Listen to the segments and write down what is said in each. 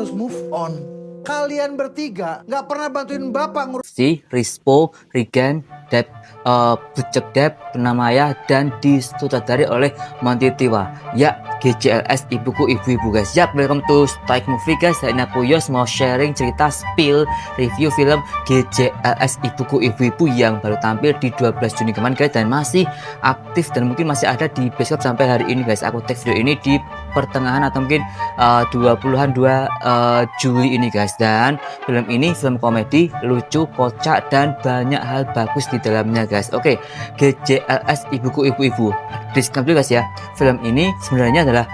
harus move on. Kalian bertiga nggak pernah bantuin bapak ngurus si Rispo, Regen, Dep, Bucek Dep, Penamaya, dan disutradari oleh Monty Tiwa. Ya, GJLS ibuku ibu-ibu guys. Yap, welcome to Strike Movie guys. Hari ini aku Yos mau sharing cerita spill review film GJLS ibuku ibu-ibu yang baru tampil di 12 Juni kemarin guys, dan masih aktif dan mungkin masih ada di bioskop sampai hari ini guys. Aku take video ini di pertengahan atau mungkin 20-an 2 Juli ini guys. Dan film ini film komedi, lucu, kocak, dan banyak hal bagus di dalamnya guys. Oke, GJLS ibuku ibu-ibu. Disclaimer dulu guys ya. Film ini sebenarnya adalah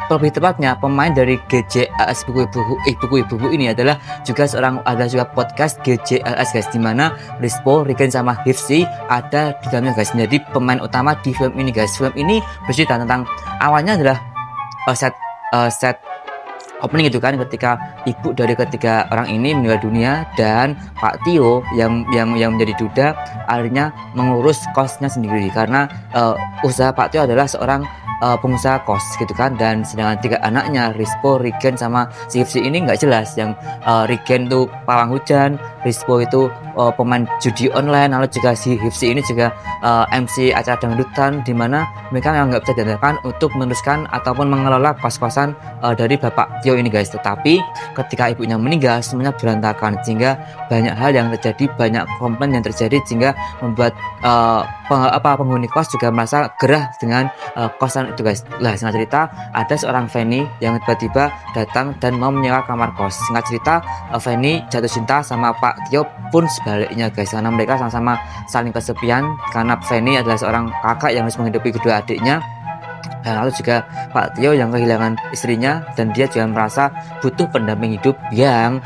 lebih tepatnya pemain dari GJLS ibuku ibu ini adalah juga podcast GJLS guys, dimana Rispo, Regen, sama Hifsi ada di dalamnya guys, menjadi pemain utama di film ini guys. Film ini bercerita tentang awalnya adalah set opening itu kan, ketika ibu dari ketiga orang ini meninggal dunia dan Pak Tio yang menjadi duda akhirnya mengurus kosnya sendiri, karena usaha Pak Tio adalah seorang pengusaha kos gitu kan. Dan sedangkan 3 anaknya Rispo, Regen, sama si Hifsi ini nggak jelas. Yang Regen tuh pawang hujan, Rispo itu pemain judi online, lalu juga si Hifsi ini juga MC acara dangdutan, dimana mereka yang nggak bisa diandalkan untuk meneruskan ataupun mengelola kos-kosan dari Bapak Tio ini guys. Tetapi ketika ibunya meninggal semuanya berantakan, sehingga banyak hal yang terjadi, banyak komplain yang terjadi, sehingga membuat penghuni kos juga merasa gerah dengan kosan itu guys. Lah, singkat cerita ada seorang Fanny yang tiba-tiba datang dan mau menyewa kamar kos. Singkat cerita Fanny jatuh cinta sama Pak Tio pun sebaliknya guys, karena mereka sama-sama saling kesepian, karena Fanny adalah seorang kakak yang harus menghidupi kedua adiknya. Dan lalu juga Pak Tio yang kehilangan istrinya, dan dia juga merasa butuh pendamping hidup yang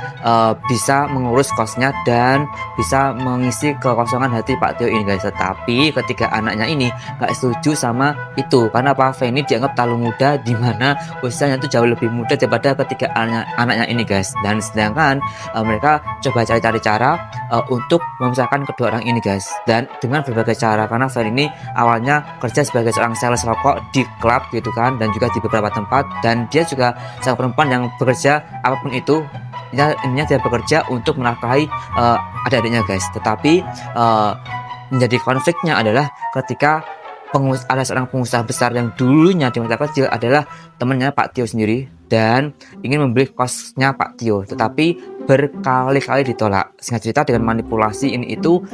bisa mengurus kosnya dan bisa mengisi kekosongan hati Pak Tio ini guys. Tetapi ketika anaknya ini gak setuju sama itu, karena Pak Fanny dianggap terlalu muda, dimana usianya itu jauh lebih muda daripada ketiga anaknya ini guys. Dan sedangkan mereka coba cari-cari cara untuk memisahkan kedua orang ini guys, dan dengan berbagai cara, karena Fanny ini awalnya kerja sebagai seorang sales rokok di klub gitu kan, dan juga di beberapa tempat, dan dia juga seorang perempuan yang bekerja apapun itu, intinya dia bekerja untuk menafkahi adik-adiknya guys. Tetapi menjadi konfliknya adalah ketika ada seorang pengusaha besar yang dulunya di masa kecil adalah temannya Pak Tio sendiri, dan ingin membeli kosnya Pak Tio, tetapi berkali-kali ditolak. Singkat cerita dengan manipulasi ini itu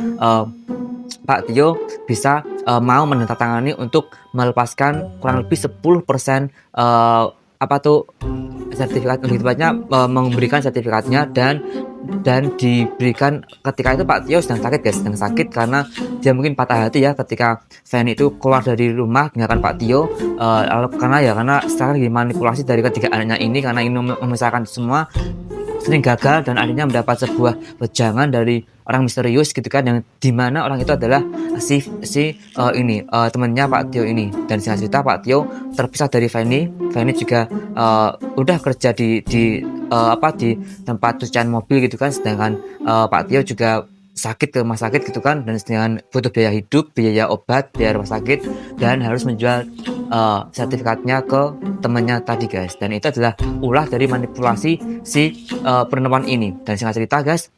Pak Tio bisa mau menandatangani untuk melepaskan kurang lebih 10% sertifikat, lebih tepatnya memberikan sertifikatnya, dan diberikan ketika itu Pak Tio sedang sakit guys, sedang sakit karena dia mungkin patah hati ya ketika Fanny itu keluar dari rumah meninggalkan Pak Tio, karena sekarang dimanipulasi dari ketiga anaknya ini, karena ingin memisahkan semua, sering gagal, dan akhirnya mendapat sebuah wejangan dari orang misterius gitu kan, yang dimana orang itu adalah temannya Pak Tio ini. Dan singkat cerita Pak Tio terpisah dari Fanny juga udah kerja di tempat cucian mobil gitu kan, sedangkan Pak Tio juga sakit ke rumah sakit gitu kan, dan sedangkan butuh biaya hidup, biaya obat, biaya rumah sakit, dan harus menjual sertifikatnya ke temannya tadi guys. Dan itu adalah ulah dari manipulasi si perempuan ini. Dan singkat cerita guys,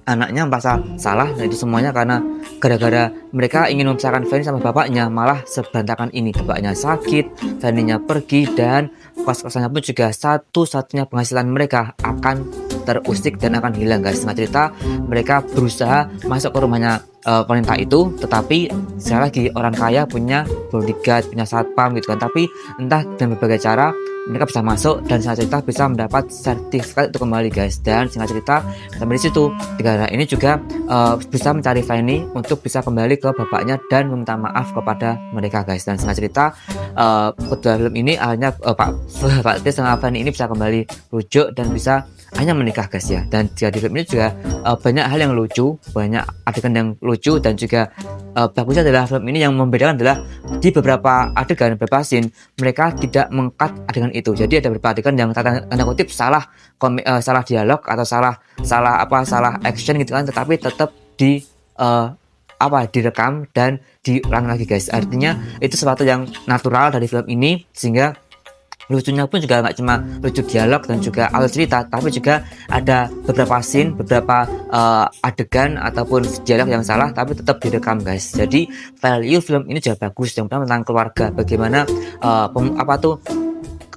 anaknya merasa salah, dan itu semuanya karena gara-gara mereka ingin memisahkan Fanny sama bapaknya, malah seberantakan ini. Bapaknya sakit, Fanny-nya pergi, dan kos-kosannya pun juga satu-satunya penghasilan mereka akan terusik dan akan hilang guys. Singkat cerita mereka berusaha masuk ke rumahnya wanita itu, tetapi sekali lagi orang kaya punya bodyguard, punya satpam gitu kan, tapi entah dengan berbagai cara mereka bisa masuk, dan singkat cerita bisa mendapat sertifikat untuk kembali guys. Dan singkat cerita sampai di situ, tiga anak ini juga bisa mencari Fanny untuk bisa kembali ke bapaknya dan meminta maaf kepada mereka guys. Dan singkat cerita kedua film ini akhirnya Pak Tio sama Fanny ini bisa kembali rujuk dan bisa hanya menikah guys ya. Dan di film ini juga banyak hal yang lucu, banyak adegan yang lucu, dan juga bagusnya adalah film ini yang membedakan adalah di beberapa adegan, beberapa scene mereka tidak meng-cut adegan itu. Jadi ada beberapa adegan yang tanda kutip salah dialog atau salah action gitu kan, tetapi tetap direkam dan diulang lagi guys. Artinya itu sesuatu yang natural dari film ini, sehingga lucunya pun juga nggak cuma lucu dialog dan juga alur cerita, tapi juga ada beberapa scene, beberapa adegan ataupun dialog yang salah tapi tetap direkam guys. Jadi value film ini juga bagus, yang pertama tentang keluarga, bagaimana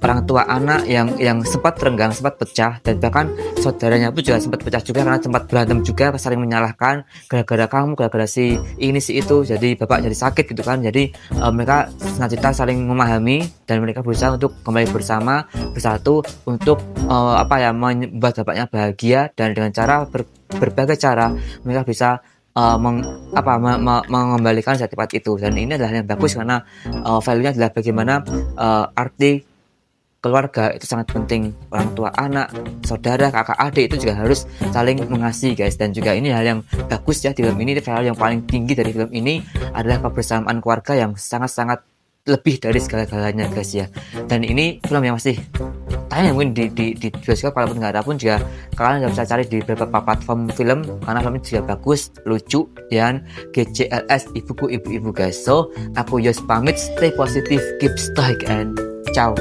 orang tua anak yang sempat renggang, sempat pecah, dan bahkan saudaranya pun juga sempat pecah juga karena sempat berantem juga, saling menyalahkan gara-gara kamu, gara-gara si ini si itu, jadi bapak jadi sakit gitu kan. Jadi mereka senang saling memahami dan mereka berusaha untuk kembali bersatu untuk membuat bapaknya bahagia, dan dengan cara berbagai cara mereka bisa mengembalikan sifat itu. Dan ini adalah yang bagus karena value-nya adalah bagaimana arti keluarga itu sangat penting. Orang tua anak, saudara, kakak, adik itu juga harus saling mengasihi guys. Dan juga ini hal yang bagus ya di film ini. Value yang paling tinggi dari film ini adalah kebersamaan keluarga yang sangat-sangat lebih dari segala-galanya guys ya. Dan ini film yang masih tayang mungkin di bioskop, kalaupun nggak ada pun juga kalian bisa cari di beberapa platform film, karena film ini juga bagus, lucu, dan GCLS ibuku ibu-ibu guys. So aku Yos pamit, stay positive, keep stoic, and ciao.